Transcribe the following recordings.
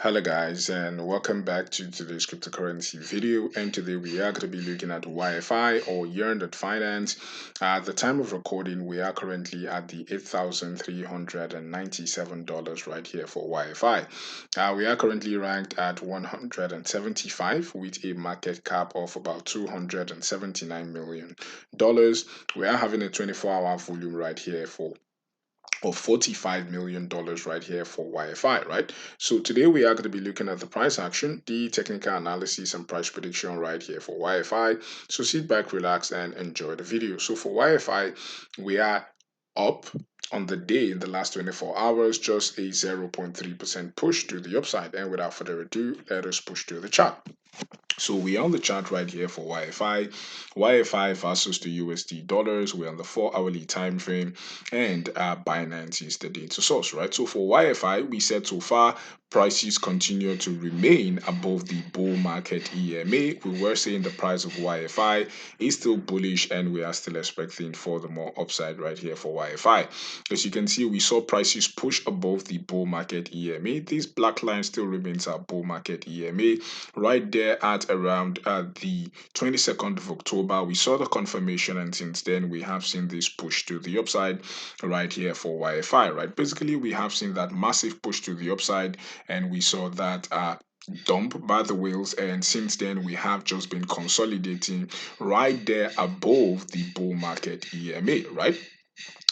Hello guys, and welcome back to today's cryptocurrency video. And today we are going to be looking at YFI or YEARN.finance. At the time of recording, we are currently at the $8,397 right here for YFI. We are currently ranked at 175 with a market cap of about $279 million. We are having a 24-hour volume right here for of $45 million right here for YFI, right? So today we are going to be looking at the price action, the technical analysis and price prediction right here for YFI. So sit back, relax, and enjoy the video. So for YFI, we are up on the day in the last 24 hours, just a 0.3% push to the upside. And without further ado, let us push to the chart. So we're on the chart right here for YFI. YFI versus the USD dollars. We're on the 4 hourly time frame, and Binance is the data source, right? So for YFI, we said so far prices continue to remain above the bull market EMA. We were saying the price of YFI is still bullish, and we are still expecting for the more upside right here for YFI. As you can see, we saw prices push above the bull market EMA. This black line still remains our bull market EMA right there at around the 22nd of October. We saw the confirmation, and since then we have seen this push to the upside right here for YFI, right? Basically, we have seen that massive push to the upside, and we saw that dump by the whales, and since then we have just been consolidating right there above the bull market EMA, right?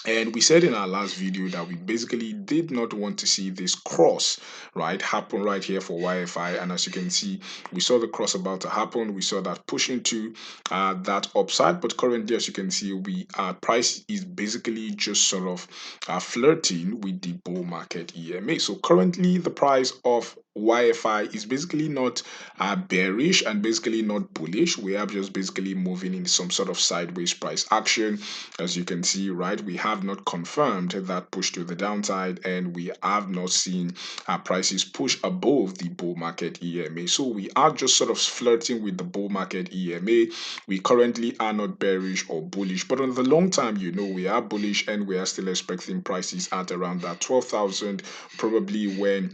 And we said in our last video that we basically did not want to see this cross, right, happen right here for YFI. And as you can see, we saw the cross about to happen. We saw that push into that upside. But currently, as you can see, price is basically just sort of flirting with the bull market EMA. So currently, the price of YFI is basically not bearish and basically not bullish. We are just basically moving in some sort of sideways price action. As you can see, right, we have not confirmed that push to the downside, and we have not seen prices push above the bull market EMA. So we are just sort of flirting with the bull market EMA. We currently are not bearish or bullish, but on the long term, we are bullish, and we are still expecting prices at around that 12,000, probably when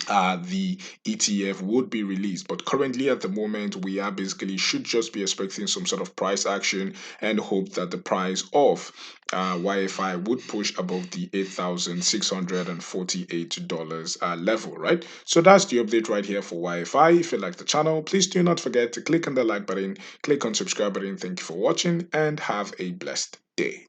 the ETF would be released. But currently at the moment, we are basically should just be expecting some sort of price action and hope that the price of YFI would push above the $8,648 level, right? So that's the update right here for YFI. If you like the channel, please do not forget to click on the like button, click on subscribe button. Thank you for watching, and have a blessed day.